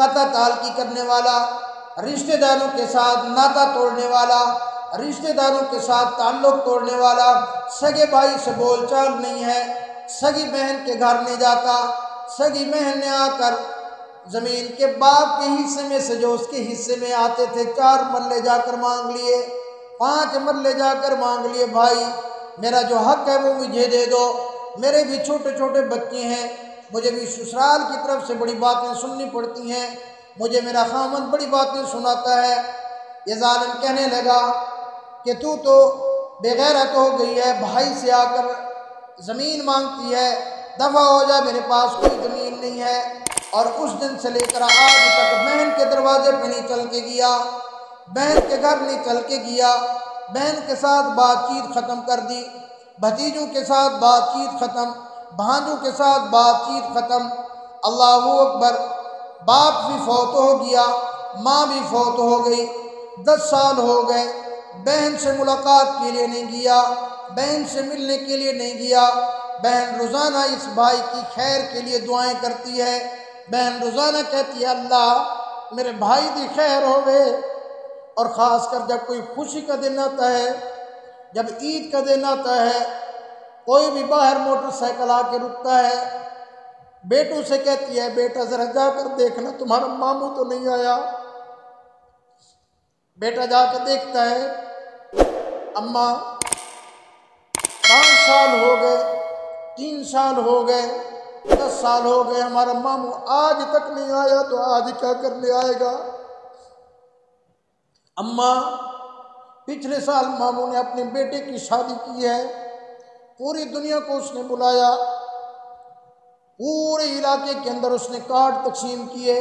قطع تعلقی کرنے والا، رشتہ داروں کے ساتھ ناطہ توڑنے والا، رشتہ داروں کے ساتھ تعلق توڑنے والا، سگے بھائی سے بول چال نہیں ہے، سگی بہن کے گھر نہیں جاتا، سگی بہن نے آ کر زمین کے باپ کے حصے میں سے جو اس کے حصے میں آتے تھے 4 مرلے جا کر مانگ لیے، 5 مرلے جا کر مانگ لیے، بھائی میرا جو حق ہے وہ مجھے دے دو، میرے بھی چھوٹے چھوٹے بچے ہیں، مجھے بھی سسرال کی طرف سے بڑی باتیں سننی پڑتی ہیں، مجھے میرا خامد بڑی باتیں سناتا ہے۔ یہ ظالم کہنے لگا کہ تو بے غیرت ہو گئی ہے، بھائی سے آ کر زمین مانگتی ہے، دفع ہو جا، میرے پاس کوئی زمین نہیں ہے۔ اور اس دن سے لے کر آج تک بہن کے دروازے پہ نہیں چل کے گیا، بہن کے گھر نہیں چل کے گیا، بہن کے ساتھ بات چیت ختم کر دی، بھتیجوں کے ساتھ بات چیت ختم، بھانجوں کے ساتھ بات چیت ختم۔ اللہ اکبر۔ باپ بھی فوت ہو گیا، ماں بھی فوت ہو گئی، 10 سال ہو گئے، بہن سے ملاقات کے لیے نہیں گیا، بہن سے ملنے کے لیے نہیں گیا۔ بہن روزانہ اس بھائی کی خیر کے لیے دعائیں کرتی ہے، بہن روزانہ کہتی ہے اللہ میرے بھائی دی خیر ہوئے۔ اور خاص کر جب کوئی خوشی کا دن آتا ہے، جب عید کا دن آتا ہے، کوئی بھی باہر موٹر سائیکل آ کے رکتا ہے، بیٹوں سے کہتی ہے بیٹا ذرا جا کر دیکھنا تمہارا ماموں تو نہیں آیا۔ بیٹا جا کے دیکھتا ہے، اماں 5 سال ہو گئے، 3 سال ہو گئے، 10 سال ہو گئے، ہمارا ماموں آج تک نہیں آیا، تو آج کیا کرنے آئے گا؟ اماں پچھلے سال ماموں نے اپنے بیٹے کی شادی کی ہے، پوری دنیا کو اس نے بلایا، پورے علاقے کے اندر اس نے کارڈ تقسیم کیے،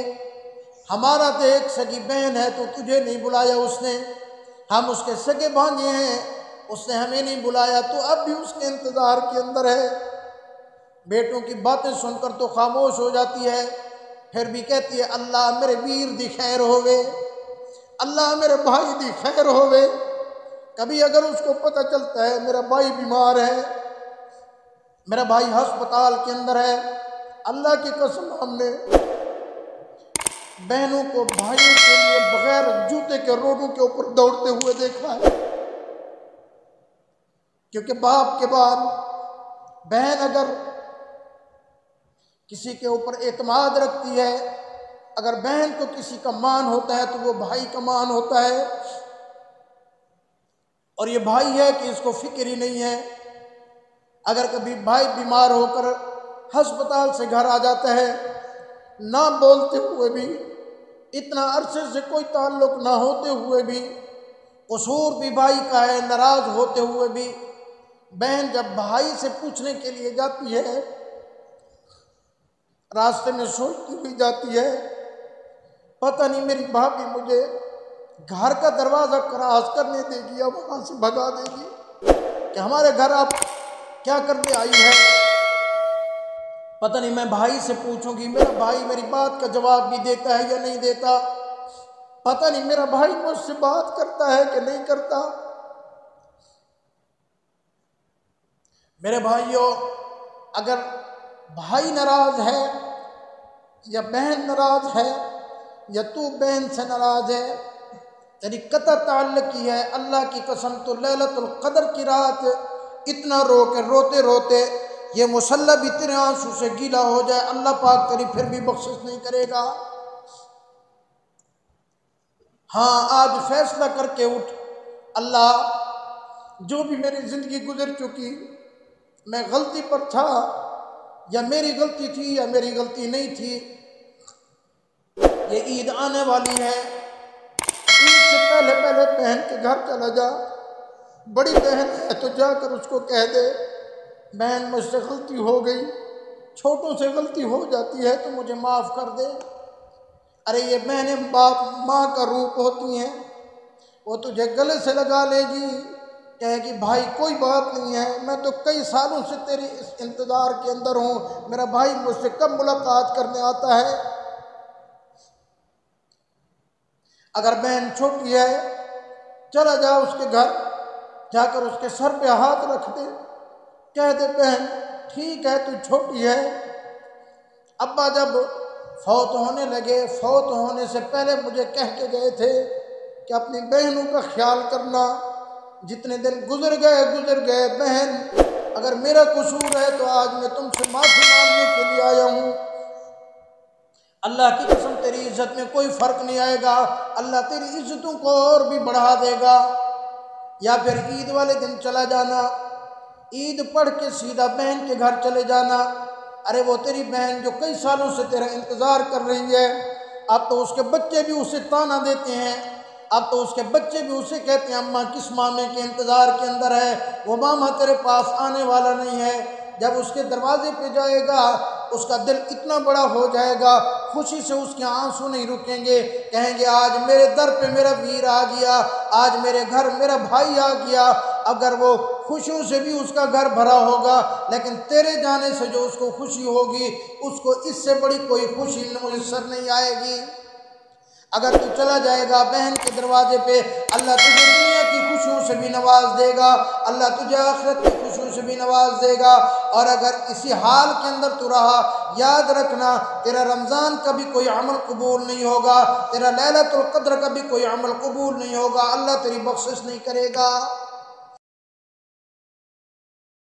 ہمارا تو ایک سگی بہن ہے تو تجھے نہیں بلایا اس نے، ہم اس کے سگے بھانجے ہیں، اس نے ہمیں نہیں بلایا، تو اب بھی اس کے انتظار کے اندر ہے۔ بیٹوں کی باتیں سن کر تو خاموش ہو جاتی ہے، پھر بھی کہتی ہے اللہ میرے ویر دی خیر ہوئے، اللہ میرے بھائی دی خیر ہوئے۔ کبھی اگر اس کو پتہ چلتا ہے میرا بھائی بیمار ہے، میرا بھائی ہسپتال کے اندر ہے، اللہ کی قسم ہم نے بہنوں کو بھائیوں کے لیے بغیر جوتے کے روڈوں کے اوپر دوڑتے ہوئے دیکھا ہے، کیونکہ باپ کے بعد بہن اگر کسی کے اوپر اعتماد رکھتی ہے، اگر بہن کو کسی کا مان ہوتا ہے تو وہ بھائی کا مان ہوتا ہے، اور یہ بھائی ہے کہ اس کو فکر ہی نہیں ہے۔ اگر کبھی بھائی بیمار ہو کر ہسپتال سے گھر آ جاتا ہے، نہ بولتے ہوئے بھی، اتنا عرصے سے کوئی تعلق نہ ہوتے ہوئے بھی، قصور بھی بھائی کا ہے، ناراض ہوتے ہوئے بھی، بہن جب بھائی سے پوچھنے کے لیے جاتی ہے، راستے میں سوچتی ہوئی جاتی ہے پتہ نہیں میری بھابھی مجھے گھر کا دروازہ کراس کرنے دے گی یا وہاں سے بھگا دے گی کہ ہمارے گھر آپ کیا کرنے آئی ہے۔ پتہ نہیں میں بھائی سے پوچھوں گی، میرا بھائی میری بات کا جواب بھی دیتا ہے یا نہیں دیتا، پتہ نہیں میرا بھائی مجھ سے بات کرتا ہے کہ نہیں کرتا۔ میرے بھائیوں، اگر بھائی ناراض ہے یا بہن ناراض ہے یا تو بہن سے ناراض ہے، تیری قطع تعلق کی ہے، اللہ کی قسم تو لیلۃ القدر کی رات اتنا رو کے روتے روتے یہ مصلی بھی تیرے آنسو سے گیلا ہو جائے، اللہ پاک تیری پھر بھی بخشش نہیں کرے گا۔ ہاں آج فیصلہ کر کے اٹھ، اللہ جو بھی میری زندگی گزر چکی، میں غلطی پر تھا یا میری غلطی تھی یا میری غلطی نہیں تھی، یہ عید آنے والی ہے، عید سے پہلے پہلے بہن کے گھر چلا جا، بڑی بہن ہے تو جا کر اس کو کہہ دے بہن مجھ سے غلطی ہو گئی، چھوٹوں سے غلطی ہو جاتی ہے تو مجھے معاف کر دے۔ ارے یہ بہنیں باپ ماں کا روپ ہوتی ہیں، وہ تجھے گلے سے لگا لے گی، کہے گی بھائی کوئی بات نہیں ہے، میں تو کئی سالوں سے تیری اس انتظار کے اندر ہوں، میرا بھائی مجھ سے کب ملاقات کرنے آتا ہے۔ اگر بہن چھوٹی ہے چلا جا اس کے گھر، جا کر اس کے سر پہ ہاتھ رکھ دے، کہہ دے بہن ٹھیک ہے تو چھوٹی ہے، ابا جب فوت ہونے لگے، فوت ہونے سے پہلے مجھے کہہ کے گئے تھے کہ اپنی بہنوں کا خیال کرنا، جتنے دن گزر گئے بہن، اگر میرا قصور ہے تو آج میں تم سے معافی مانگنے کے لیے آیا ہوں۔ اللہ کی قسم تیری عزت میں کوئی فرق نہیں آئے گا، اللہ تیری عزتوں کو اور بھی بڑھا دے گا۔ یا پھر عید والے دن چلا جانا، عید پڑھ کے سیدھا بہن کے گھر چلے جانا۔ ارے وہ تیری بہن جو کئی سالوں سے تیرا انتظار کر رہی ہے، اب تو اس کے بچے بھی اسے تانا دیتے ہیں، اب تو اس کے بچے بھی اسے کہتے ہیں اماں کس مامے کے انتظار کے اندر ہے، وہ ماما تیرے پاس آنے والا نہیں ہے۔ جب اس کے دروازے پہ جائے گا اس کا دل اتنا بڑا ہو جائے گا، خوشی سے اس کے آنسو نہیں رکیں گے، کہیں گے آج میرے در پہ میرا ویر آ گیا، آج میرے گھر میرا بھائی آ گیا۔ اگر وہ خوشیوں سے بھی اس کا گھر بھرا ہوگا، لیکن تیرے جانے سے جو اس کو خوشی ہوگی، اس کو اس سے بڑی کوئی خوشی میسر نہیں آئے گی۔ اگر تو چلا جائے گا بہن کے دروازے پہ، اللہ تجھے دنیا کی خوشیوں سے بھی نواز دے گا، اللہ تجھے آخرت کی خوشیوں سے بھی نواز دے گا۔ اور اگر اسی حال کے اندر تو رہا، یاد رکھنا تیرا رمضان کا بھی کوئی عمل قبول نہیں ہوگا، تیرا لیلۃ القدر کا بھی کوئی عمل قبول نہیں ہوگا، اللہ تیری بخشش نہیں کرے گا۔